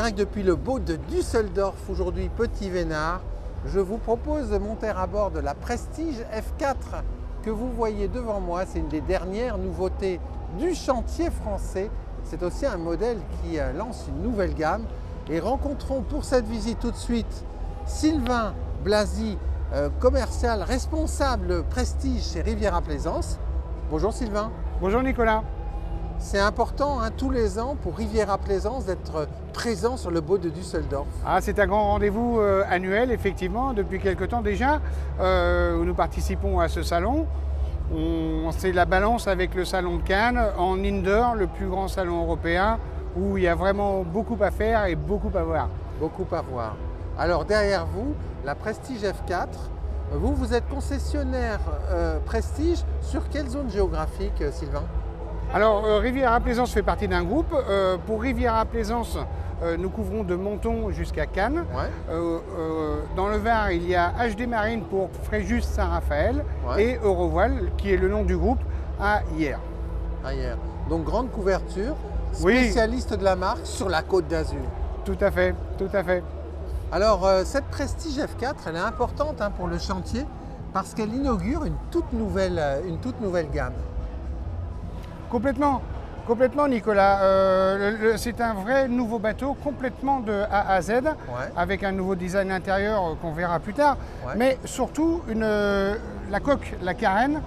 direct depuis le boat de Düsseldorf, aujourd'hui Petit Vénard. Je vous propose de monter à bord de la Prestige F4 que vous voyez devant moi. C'est une des dernières nouveautés du chantier français. C'est aussi un modèle qui lance une nouvelle gamme. Et rencontrons pour cette visite tout de suite Sylvain Blasi, commercial responsable Prestige chez Riviera Plaisance. Bonjour Sylvain. Bonjour Nicolas. C'est important tous les ans pour Riviera Plaisance d'être présent sur le boat de Düsseldorf. C'est un grand rendez-vous annuel, effectivement, depuis quelque temps déjà, où nous participons à ce salon. C'est la balance avec le salon de Cannes, en indoor, le plus grand salon européen, où il y a vraiment beaucoup à faire et beaucoup à voir. Beaucoup à voir. Alors derrière vous, la Prestige F4. Vous êtes concessionnaire Prestige sur quelle zone géographique, Sylvain? Alors, Riviera Plaisance fait partie d'un groupe. Pour Riviera Plaisance, nous couvrons de Menton jusqu'à Cannes. Ouais. Dans le Var, il y a HD Marine pour Fréjus Saint-Raphaël, Ouais. et Eurovoile, qui est le nom du groupe, à Hyères. Ailleurs. Donc grande couverture, Oui. spécialiste de la marque sur la Côte d'Azur. Tout à fait, tout à fait. Alors cette Prestige F4, elle est importante pour le chantier parce qu'elle inaugure une toute nouvelle gamme. Complètement, complètement Nicolas. C'est un vrai nouveau bateau, complètement de A à Z, avec un nouveau design intérieur qu'on verra plus tard, Ouais. mais surtout la coque, la carène,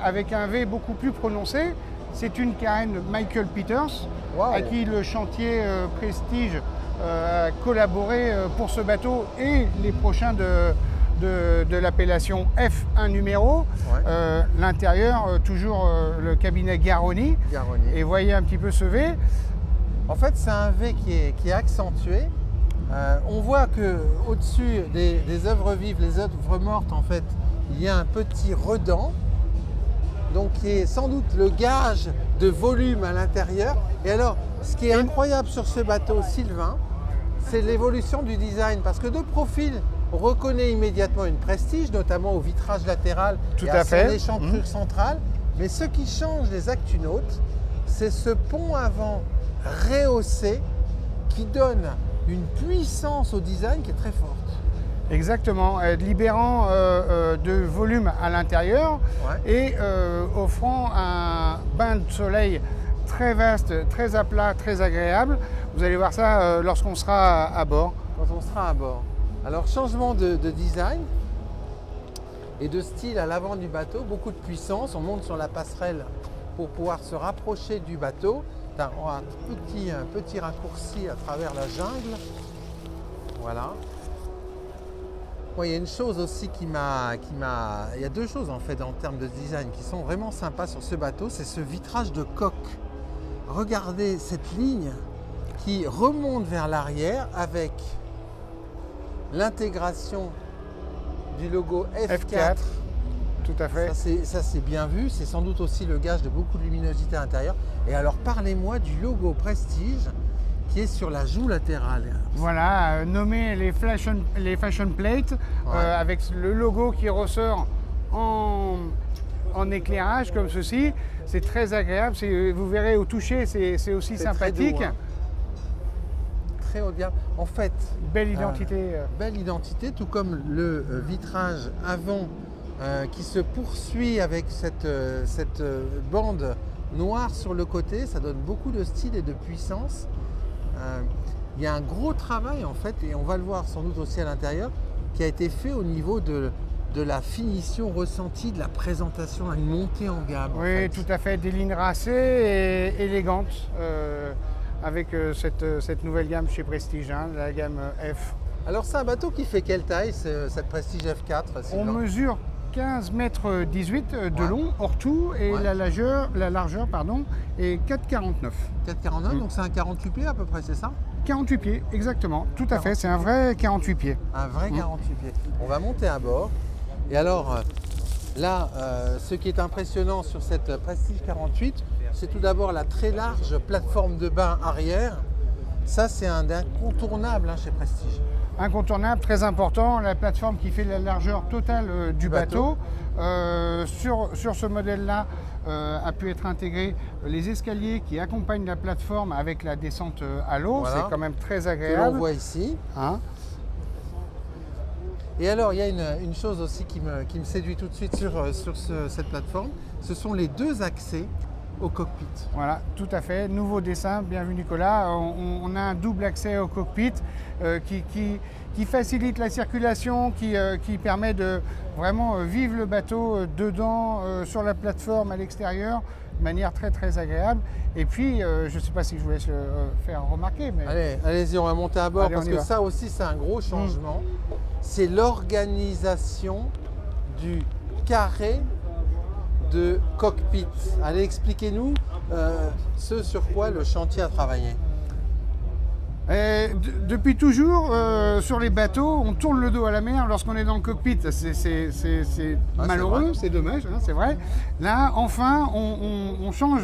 avec un V beaucoup plus prononcé. C'est une carène Michael Peters, Wow. à qui le chantier Prestige a collaboré pour ce bateau et les prochains de l'appellation F1 numéro. Ouais. L'intérieur, toujours le cabinet Garroni. Garroni. Et voyez un petit peu ce V. En fait, c'est un V qui est accentué. On voit qu'au-dessus des œuvres vives, les œuvres mortes, en fait, il y a un petit redent, donc qui est sans doute le gage de volume à l'intérieur. Et alors, ce qui est incroyable sur ce bateau, Sylvain, c'est l'évolution du design, parce que de profil, on reconnaît immédiatement une Prestige, notamment au vitrage latéral Tout et à à son fait. échancrure centrale. Mais ce qui change les Actunautes, c'est ce pont avant rehaussé qui donne une puissance au design qui est très forte. Exactement, libérant de volume à l'intérieur, Ouais. et offrant un bain de soleil très vaste, très à plat, très agréable. Vous allez voir ça lorsqu'on sera à bord. Quand on sera à bord. Alors changement de design et de style à l'avant du bateau, beaucoup de puissance. On monte sur la passerelle pour pouvoir se rapprocher du bateau. On a un petit raccourci à travers la jungle. Voilà. Bon, il y a une chose aussi il y a deux choses en fait en termes de design qui sont vraiment sympas sur ce bateau, c'est ce vitrage de coque. Regardez cette ligne qui remonte vers l'arrière avec l'intégration du logo F4. Tout à fait. Ça c'est bien vu, c'est sans doute aussi le gage de beaucoup de luminosité à l'intérieur. Et alors parlez-moi du logo Prestige qui est sur la joue latérale. Voilà, nommé les fashion plates, Ouais. avec le logo qui ressort en éclairage comme ceci. C'est très agréable, vous verrez au toucher, c'est aussi C'est sympathique. très doux, très haut de gamme. En fait, Belle identité. belle identité, tout comme le vitrage avant qui se poursuit avec cette bande noire sur le côté. Ça donne beaucoup de style et de puissance. Il y a un gros travail en fait, et on va le voir sans doute aussi à l'intérieur, qui a été fait au niveau de la finition ressentie, de la présentation, une montée en gamme. en Oui, fait. tout à fait, des lignes racées et élégantes, avec cette nouvelle gamme chez Prestige, la gamme F. Alors c'est un bateau qui fait quelle taille, cette Prestige F4, On Sylvain? mesure 15 mètres 18 de Ouais. long hors tout, et Ouais. la largeur est 4,49. 4,49, donc c'est un 48 pieds à peu près, c'est ça? 48 pieds, exactement, tout à fait, c'est un vrai 48 pieds. Un vrai 48 pieds. On va monter à bord. Et alors là, ce qui est impressionnant sur cette Prestige 48, c'est tout d'abord la très large plateforme de bain arrière. Ça, c'est un incontournable chez Prestige. Incontournable, très important, la plateforme qui fait la largeur totale du bateau, Sur ce modèle-là, a pu être intégré les escaliers qui accompagnent la plateforme avec la descente à l'eau. Voilà. C'est quand même très Que agréable. l'on voit ici. Hein. Et alors, il y a une chose aussi qui me séduit tout de suite sur cette plateforme, ce sont les 2 accès au cockpit. Voilà, tout à fait. Nouveau dessin, bienvenue Nicolas. On a un double accès au cockpit qui facilite la circulation, qui permet de vraiment vivre le bateau dedans, sur la plateforme, à l'extérieur, de manière très très agréable. Et puis, je ne sais pas si je vous laisse faire remarquer, mais... Allez-y, on va monter à bord, Allez, parce que ça aussi, c'est un gros changement. C'est l'organisation du carré de cockpit. Allez, expliquez-nous ce sur quoi le chantier a travaillé. Depuis toujours, sur les bateaux, on tourne le dos à la mer lorsqu'on est dans le cockpit. C'est malheureux, c'est dommage, hein, c'est vrai. Là, enfin, on change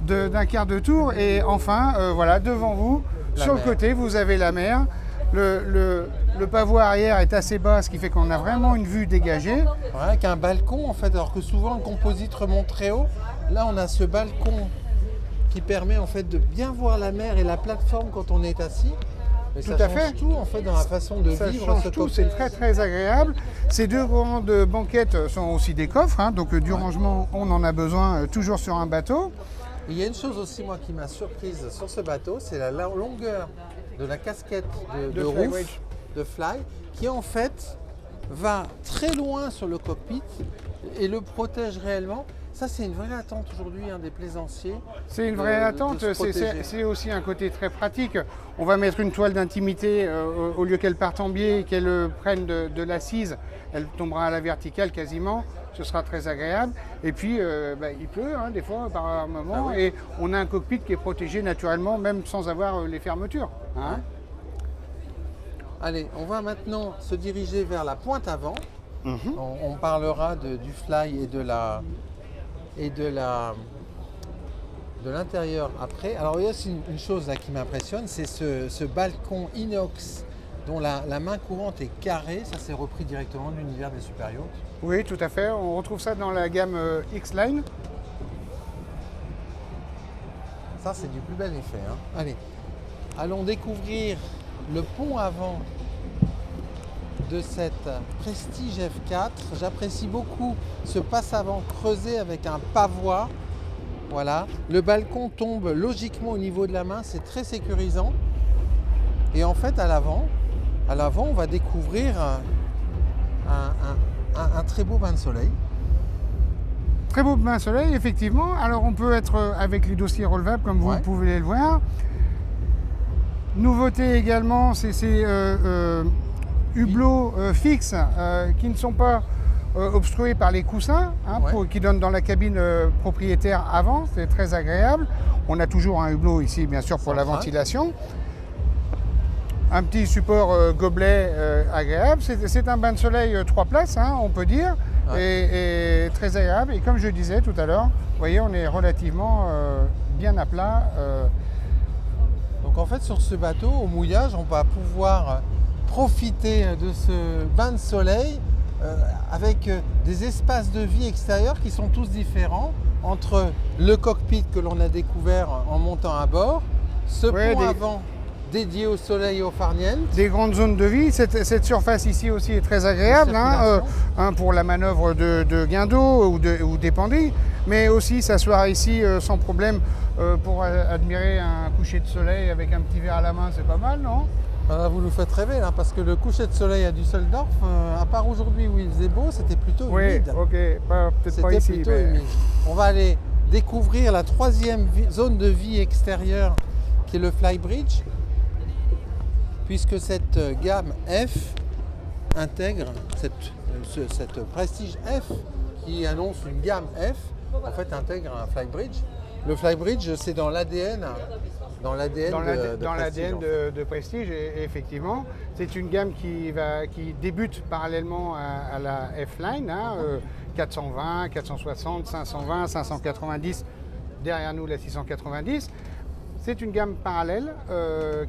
d'un quart de tour et enfin, voilà, devant vous, sur le côté, vous avez la mer. Le pavot arrière est assez bas, ce qui fait qu'on a vraiment une vue dégagée. Ouais, avec un balcon en fait, alors que souvent le composite remonte très haut. Là, on a ce balcon qui permet en fait de bien voir la mer et la plateforme quand on est assis. Mais Tout ça à change fait. tout en fait dans la façon de Ça vivre change ce tout, cockpit. c'est très très agréable. Ces 2 grandes banquettes sont aussi des coffres, hein, donc du rangement, on en a besoin toujours sur un bateau. Et il y a une chose aussi moi qui m'a surprise sur ce bateau, c'est la longueur de la casquette de Fly roof, Wedge. de Fly, qui en fait va très loin sur le cockpit et le protège réellement. Ça, c'est une vraie attente aujourd'hui des plaisanciers. C'est une vraie attente, c'est aussi un côté très pratique. On va mettre une toile d'intimité au lieu qu'elle parte en biais et qu'elle prenne de l'assise, elle tombera à la verticale quasiment, ce sera très agréable. Et puis, il pleut des fois par moment et on a un cockpit qui est protégé naturellement, même sans avoir les fermetures. Hein. Allez, on va maintenant se diriger vers la pointe avant. On parlera du fly et de l'intérieur après. Alors il y a aussi une chose là qui m'impressionne, c'est ce balcon inox dont la main courante est carrée. Ça c'est repris directement de l'univers des super yachts. Oui, tout à fait. On retrouve ça dans la gamme X-Line. Ça c'est du plus bel effet. Hein. Allez, allons découvrir le pont avant de cette Prestige F4. J'apprécie beaucoup ce passe-avant creusé avec un pavois. Voilà, le balcon tombe logiquement au niveau de la main, c'est très sécurisant. Et en fait, à l'avant, on va découvrir un très beau bain de soleil. Très beau bain de soleil, effectivement. Alors, on peut être avec les dossiers relevables, comme vous pouvez le voir. Nouveauté également, c'est ces hublots fixes qui ne sont pas obstrués par les coussins, qui donnent dans la cabine propriétaire avant. C'est très agréable. On a toujours un hublot ici, bien sûr, pour la ventilation. Un petit support gobelet agréable. C'est un bain de soleil 3 places, on peut dire, et très agréable. Et comme je disais tout à l'heure, vous voyez, on est relativement bien à plat. Donc en fait, sur ce bateau, au mouillage, on va pouvoir profiter de ce bain de soleil avec des espaces de vie extérieurs qui sont tous différents entre le cockpit que l'on a découvert en montant à bord, ce pont avant dédié au soleil et au farniente. Des grandes zones de vie. Cette surface ici aussi est très agréable pour la manœuvre de guindeau ou d'épendu, mais aussi s'asseoir ici sans problème pour admirer un coucher de soleil avec un petit verre à la main, c'est pas mal, non? Vous nous faites rêver là, parce que le coucher de soleil à Düsseldorf, à part aujourd'hui où il faisait beau, c'était plutôt humide. Oui, ok, peut-être pas ici. Plutôt humide. On va aller découvrir la 3e zone de vie extérieure qui est le Flybridge, puisque cette gamme F intègre cette Prestige F qui annonce une gamme F, en fait intègre un Flybridge. Le Flybridge, c'est dans l'ADN de Prestige, et effectivement. C'est une gamme qui débute parallèlement à la F-Line, 420, 460, 520, 590, derrière nous la 690. C'est une gamme parallèle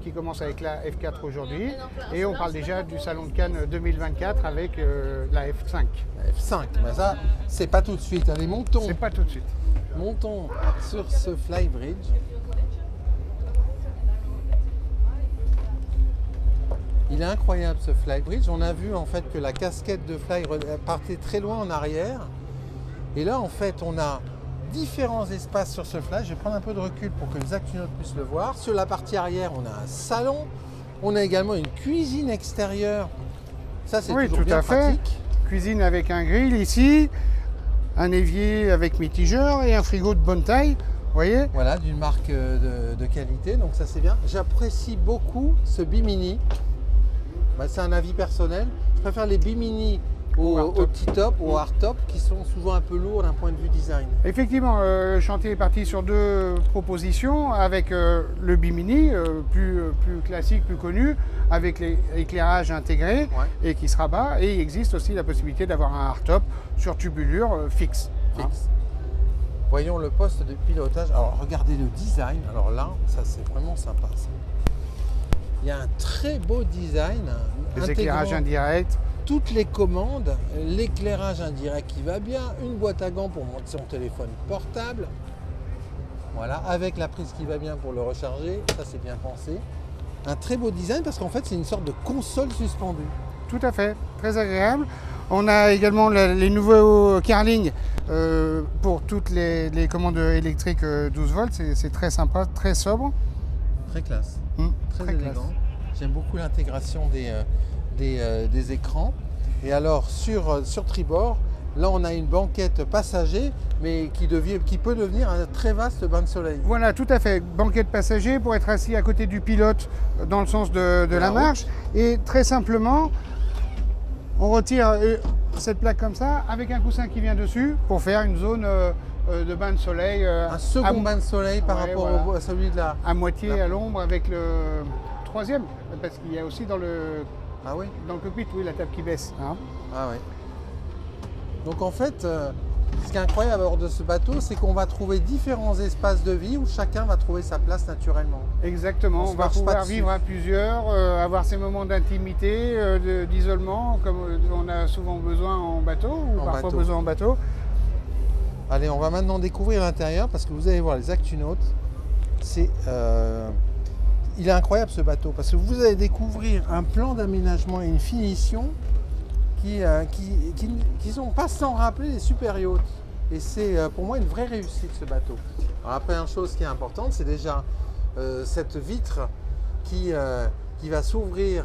qui commence avec la F4 aujourd'hui et on parle déjà du Salon de Cannes 2024 avec la F5. La F5, mais ça, c'est pas tout de suite. Allez, montons. C'est pas tout de suite. Montons sur ce Flybridge. Il est incroyable ce Flybridge. On a vu en fait que la casquette de Fly partait très loin en arrière. Et là, en fait, on a différents espaces sur ce Fly. Je vais prendre un peu de recul pour que les actionnautes puissent le voir. Sur la partie arrière, on a un salon. On a également une cuisine extérieure. Ça, c'est toujours bien pratique. Cuisine avec un grill ici, un évier avec mitigeur et un frigo de bonne taille. Vous voyez? Voilà, d'une marque de qualité. Donc ça, c'est bien. J'apprécie beaucoup ce Bimini. Bah, c'est un avis personnel. Je préfère les Bimini au petit top, au hardtop, qui sont souvent un peu lourds d'un point de vue design. Effectivement, le chantier est parti sur deux propositions, avec le Bimini, plus classique, plus connu, avec l'éclairage intégré et qui se rabat. Et il existe aussi la possibilité d'avoir un hardtop sur tubulure fixe. Voyons le poste de pilotage. Alors regardez le design. Alors là, ça c'est vraiment sympa. Ça. Il y a un très beau design. Les éclairages indirects. Toutes les commandes, l'éclairage indirect qui va bien, une boîte à gants pour monter son téléphone portable. Voilà, avec la prise qui va bien pour le recharger. Ça c'est bien pensé. Un très beau design parce qu'en fait c'est une sorte de console suspendue. Tout à fait, très agréable. On a également les nouveaux Carling pour toutes les commandes électriques 12 volts. C'est très sympa, très sobre. Très classe, très élégant. J'aime beaucoup l'intégration des écrans. Et alors sur tribord, là on a une banquette passager, mais qui peut devenir un très vaste bain de soleil. Voilà, tout à fait. Banquette passager pour être assis à côté du pilote dans le sens de la marche. Et très simplement, on retire cette plaque comme ça, avec un coussin qui vient dessus, pour faire une zone de bain de soleil. Un second bain de soleil par rapport à celui de la... À moitié à l'ombre avec le troisième, parce qu'il y a aussi dans le cockpit, la table qui baisse. Hein. Ah oui. Donc en fait, ce qui est incroyable à bord de ce bateau, c'est qu'on va trouver différents espaces de vie où chacun va trouver sa place naturellement. Exactement, on va pouvoir vivre à plusieurs, avoir ces moments d'intimité, d'isolement, comme on a souvent besoin en bateau, ou parfois besoin en bateau. Allez, on va maintenant découvrir l'intérieur, parce que vous allez voir les actionautes. Il est incroyable ce bateau, parce que vous allez découvrir un plan d'aménagement et une finition qui sont pas sans rappeler les super yachts. Et c'est pour moi une vraie réussite ce bateau. Alors, la première chose qui est importante, c'est déjà cette vitre qui va s'ouvrir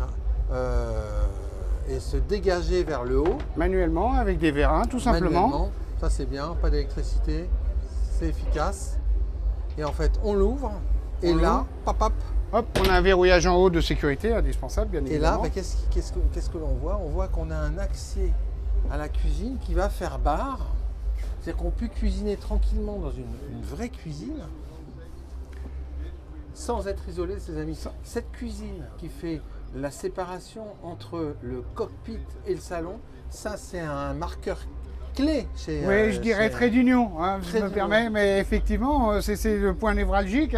et se dégager vers le haut. Manuellement, avec des vérins, tout simplement. Manuellement. Ça c'est bien, pas d'électricité, c'est efficace. Et en fait, on l'ouvre et là, hop, on a un verrouillage en haut de sécurité indispensable, bien évidemment. Et là, qu'est-ce que l'on voit? On voit qu'on a un accès à la cuisine qui va faire bar. C'est-à-dire qu'on peut cuisiner tranquillement dans une vraie cuisine sans être isolé de ses amis. Cette cuisine qui fait la séparation entre le cockpit et le salon, ça c'est un marqueur clé chez... Oui, je dirais trait d'union, si je me permets, mais effectivement, c'est le point névralgique.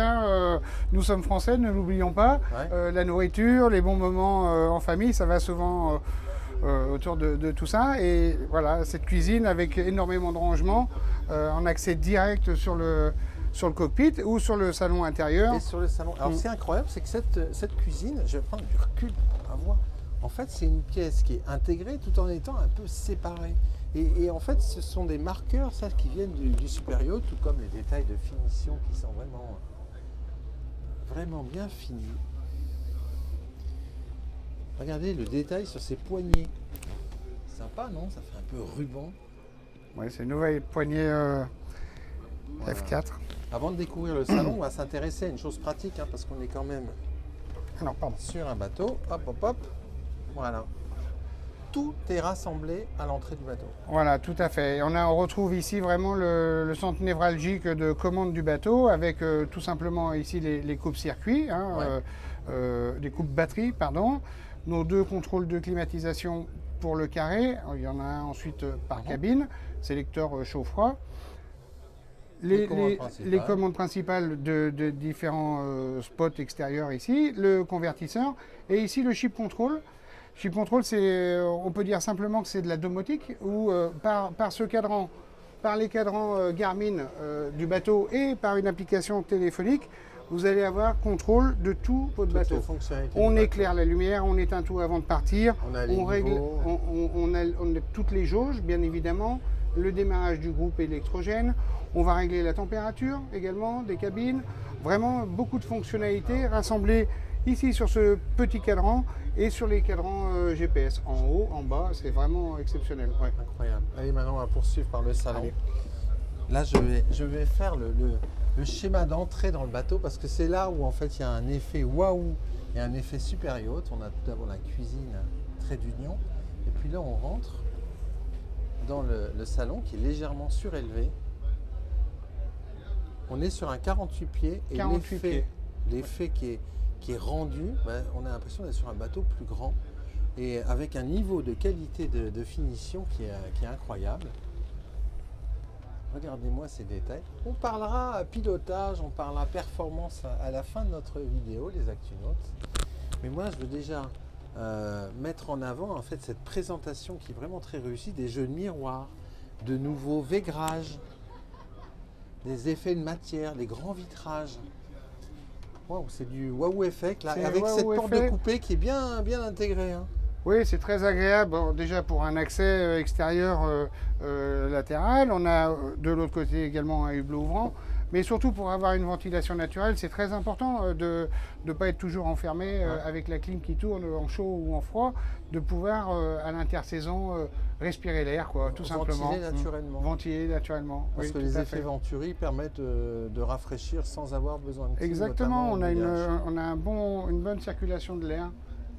Nous sommes français, ne l'oublions pas. La nourriture, les bons moments en famille, ça va souvent autour de tout ça. Et voilà, cette cuisine avec énormément de rangements, en accès direct sur le cockpit ou sur le salon intérieur. Et sur le salon. Alors c'est incroyable, c'est que cette cuisine, je vais prendre du recul pour la voir. En fait, c'est une pièce qui est intégrée tout en étant un peu séparée. Et en fait, ce sont des marqueurs, ça, qui viennent du super yacht, tout comme les détails de finition qui sont vraiment bien finis. Regardez le détail sur ces poignées. Sympa, non? Ça fait un peu ruban. Oui, c'est une nouvelle poignée F4. Avant de découvrir le salon, on va s'intéresser à une chose pratique, parce qu'on est quand même sur un bateau. Hop, hop, hop. Voilà. Tout est rassemblé à l'entrée du bateau. Voilà, tout à fait. On retrouve ici vraiment le centre névralgique de commande du bateau, avec tout simplement ici les coupes-circuits, les coupes-batteries, pardon. Nos deux contrôles de climatisation pour le carré. Il y en a un ensuite par cabine, sélecteur chaud-froid. les commandes principales de différents spots extérieurs ici, le convertisseur et ici le chip control. Chip control, on peut dire simplement que c'est de la domotique où par ce cadran, par les cadrans Garmin du bateau et par une application téléphonique, vous allez avoir contrôle de tout votre bateau. On éclaire la lumière, on éteint tout avant de partir, on règle, on a toutes les jauges, bien évidemment, le démarrage du groupe électrogène, on va régler la température également des cabines. Vraiment beaucoup de fonctionnalités rassemblées ici sur ce petit cadran et sur les cadrans GPS. En haut, en bas, c'est vraiment exceptionnel. Ouais. Incroyable. Allez, maintenant on va poursuivre par le salon. Allez. Là, je vais faire le schéma d'entrée dans le bateau parce que c'est là où en fait il y a un effet waouh et un effet super yacht. On a tout d'abord la cuisine trait d'union et puis là on rentre dans le salon qui est légèrement surélevé. On est sur un 48 pieds et l'effet qui est rendu, ben, on a l'impression d'être sur un bateau plus grand et avec un niveau de qualité de finition qui est incroyable. Regardez-moi ces détails. On parlera pilotage, on parlera performance à la fin de notre vidéo, les ActuNautes. Mais moi, je veux déjà mettre en avant en fait cette présentation qui est vraiment très réussie, des jeux de miroirs, de nouveaux vaigrages, des effets de matière, des grands vitrages. Wow, c'est du wow effect là, avec cette porte de coupé qui est bien intégrée. Hein. Oui, c'est très agréable. Bon, déjà pour un accès extérieur latéral, on a de l'autre côté également un hublot ouvrant, mais surtout pour avoir une ventilation naturelle, c'est très important de ne pas être toujours enfermé avec la clim qui tourne en chaud ou en froid, de pouvoir à l'intersaison respirer l'air, quoi, tout simplement. Ventiler naturellement. Ventiler naturellement. Parce que les effets Venturi permettent de rafraîchir sans avoir besoin de clim. Exactement, on a une bonne circulation de l'air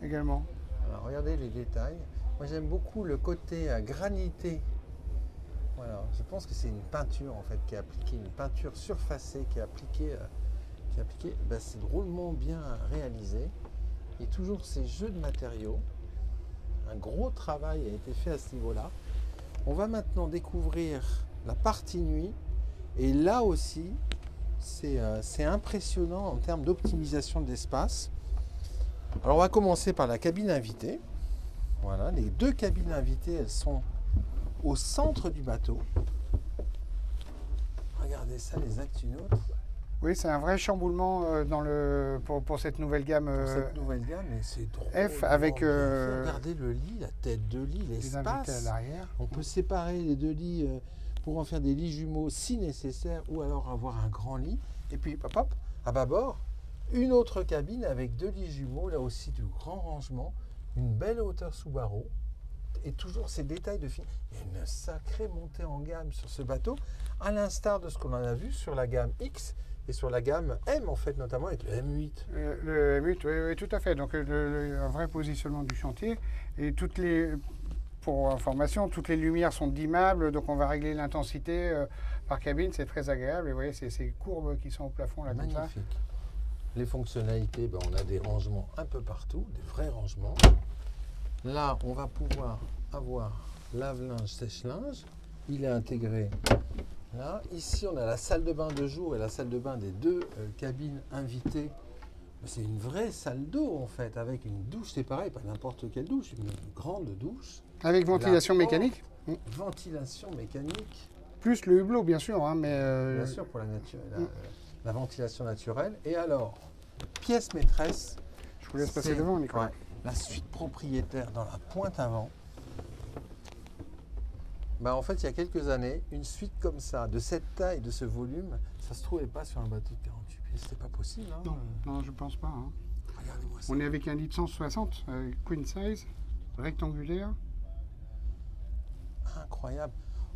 également. Alors, regardez les détails. Moi j'aime beaucoup le côté granité. Voilà, je pense que c'est une peinture en fait qui est appliquée, une peinture surfacée qui est appliquée. Ben, c'est drôlement bien réalisé. Et toujours ces jeux de matériaux. Un gros travail a été fait à ce niveau-là. On va maintenant découvrir la partie nuit. Et là aussi, c'est impressionnant en termes d'optimisation de l'espace. Alors on va commencer par la cabine invitée. Voilà, les deux cabines invitées, elles sont au centre du bateau. Regardez ça, les ActuNautes. Oui, c'est un vrai chamboulement pour cette nouvelle gamme. Cette nouvelle gamme, mais c'est drôle. F avec. Regardez le lit, la tête de lit, l'espace. À l'arrière. On peut séparer les deux lits pour en faire des lits jumeaux si nécessaire, ou alors avoir un grand lit. Et puis, hop, hop, à bâbord, une autre cabine avec deux lits jumeaux, là aussi du grand rangement, une belle hauteur sous barreau. Et toujours ces détails de finition. Il y a une sacrée montée en gamme sur ce bateau, à l'instar de ce qu'on en a vu sur la gamme X et sur la gamme M, en fait, notamment avec le M8. Le M8, oui, tout à fait. Donc, un vrai positionnement du chantier. Et pour information, toutes les lumières sont dimmables, donc on va régler l'intensité par cabine. C'est très agréable. Et vous voyez, c'est ces courbes qui sont au plafond, là, comme ça. Magnifique. Les fonctionnalités, ben, on a des rangements un peu partout, des vrais rangements. Là, on va pouvoir avoir lave-linge, sèche-linge. Il est intégré là. Ici, on a la salle de bain de jour et la salle de bain des deux cabines invitées. C'est une vraie salle d'eau, en fait, avec une douche. C'est pareil, pas n'importe quelle douche, une grande douche. Avec ventilation mécanique. Ventilation mécanique. Plus le hublot, bien sûr. Hein, mais bien sûr, pour la ventilation naturelle. Et alors, pièce maîtresse. Je vous laisse passer devant, Nicolas. Ouais, la suite propriétaire dans la pointe avant. Bah, en fait, il y a quelques années, une suite comme ça, de cette taille, de ce volume, ça se trouvait pas sur un bateau de 48 pieds. C'était pas possible. Hein. Non, je pense pas. Hein. Regardez-moi ça. On est avec un lit de 160, queen size, rectangulaire. Incroyable.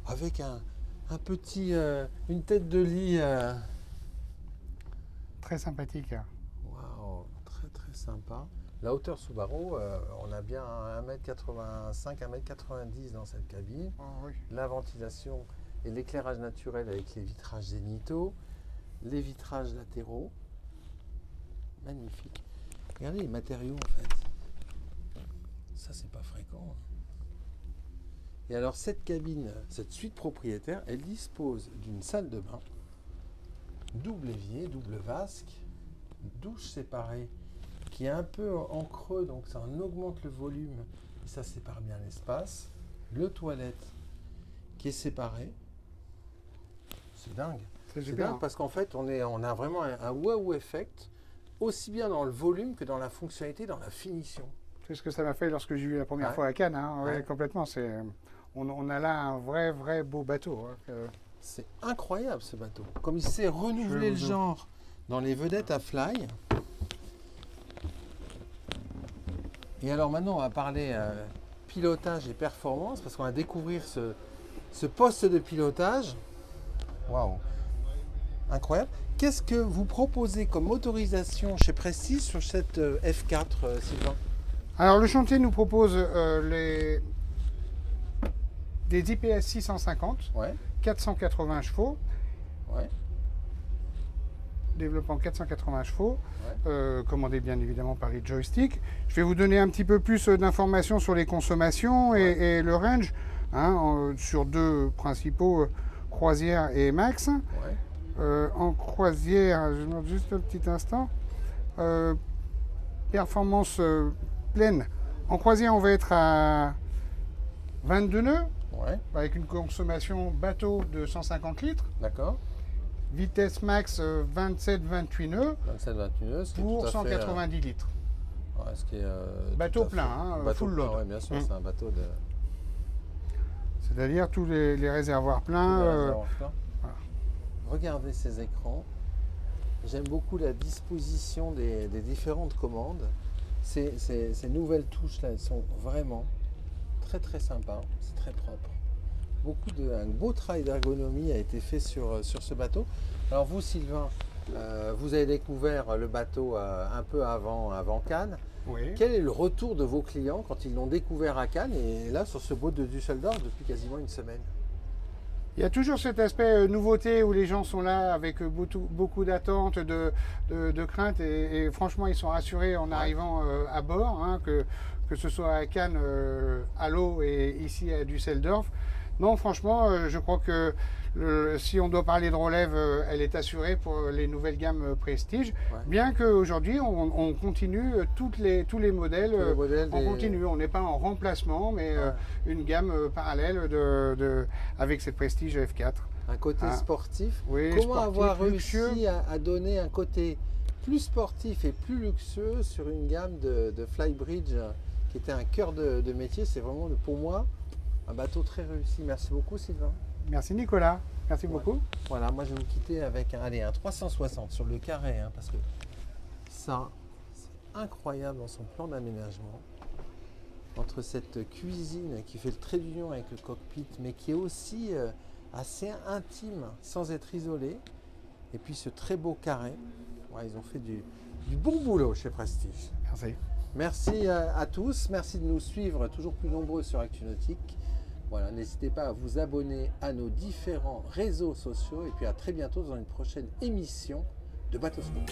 Avec un petit, une tête de lit. Très sympathique. Waouh, très très sympa. La hauteur sous barreau, on a bien 1m85, 1m90 dans cette cabine. Oh, oui. La ventilation et l'éclairage naturel avec les vitrages zénithaux, les vitrages latéraux. Magnifique. Regardez les matériaux en fait. Ça, c'est pas fréquent. Et alors, cette cabine, cette suite propriétaire, elle dispose d'une salle de bain double évier, double vasque, douche séparée qui est un peu en creux, donc ça en augmente le volume et ça sépare bien l'espace. Le toilette qui est séparé. C'est dingue. C'est dingue parce qu'en fait, on a vraiment un wow effect, aussi bien dans le volume que dans la fonctionnalité, dans la finition. C'est ce que ça m'a fait lorsque j'ai vu la première fois à Cannes. Hein. Ouais, complètement. On a là un vrai beau bateau. Hein. C'est incroyable ce bateau. Comme il sait renouveler le genre dans les vedettes à fly. Et alors maintenant, on va parler pilotage et performance parce qu'on va découvrir ce poste de pilotage. Waouh! Incroyable. Qu'est-ce que vous proposez comme motorisation chez Prestige sur cette F4, Sylvain? Alors le chantier nous propose des IPS 650, 480 chevaux, développement 480 chevaux, commandé bien évidemment par les joysticks. Je vais vous donner un petit peu plus d'informations sur les consommations et le range, hein, sur deux principaux, croisière et max. En croisière, je demande juste un petit instant, performance pleine. En croisière, on va être à 22 nœuds, avec une consommation bateau de 150 litres. D'accord. Vitesse max 27-28 nœuds. 27-28 nœuds, pour 190 litres. Ouais, ce qui est, bateau plein, hein, full load. Ouais, bien sûr, c'est un bateau de... C'est-à-dire tous les réservoirs pleins. Voilà. Regardez ces écrans. J'aime beaucoup la disposition des différentes commandes. Ces nouvelles touches là, elles sont vraiment très sympas. C'est très propre. Un beau travail d'ergonomie a été fait sur ce bateau. Alors vous, Sylvain, vous avez découvert le bateau un peu avant Cannes. Oui. Quel est le retour de vos clients quand ils l'ont découvert à Cannes et là sur ce boat de Düsseldorf depuis quasiment une semaine? Il y a toujours cet aspect nouveauté où les gens sont là avec beaucoup d'attentes, de craintes et franchement ils sont rassurés en arrivant à bord, hein, que ce soit à Cannes, à l'eau et ici à Düsseldorf. Non, franchement, je crois que si on doit parler de relève, elle est assurée pour les nouvelles gammes Prestige. Bien qu'aujourd'hui, on continue tous les modèles, on continue. On n'est pas en remplacement, mais une gamme parallèle avec cette Prestige F4. Un côté sportif. Oui, comment sportif, avoir luxueux. réussi à donner un côté plus sportif et plus luxueux sur une gamme de Flybridge qui était un cœur de métier? C'est vraiment pour moi un bateau très réussi. Merci beaucoup, Sylvain. Merci, Nicolas. Merci beaucoup. Voilà, moi je vais vous quitter avec un 360 sur le carré, hein, parce que ça, c'est incroyable dans son plan d'aménagement. Entre cette cuisine qui fait le trait d'union avec le cockpit, mais qui est aussi assez intime, sans être isolé. Et puis ce très beau carré. Ouais, ils ont fait du bon boulot chez Prestige. Merci. Merci à tous, merci de nous suivre toujours plus nombreux sur ActuNautique. Voilà, n'hésitez pas à vous abonner à nos différents réseaux sociaux et puis à très bientôt dans une prochaine émission de Bateau Scoop.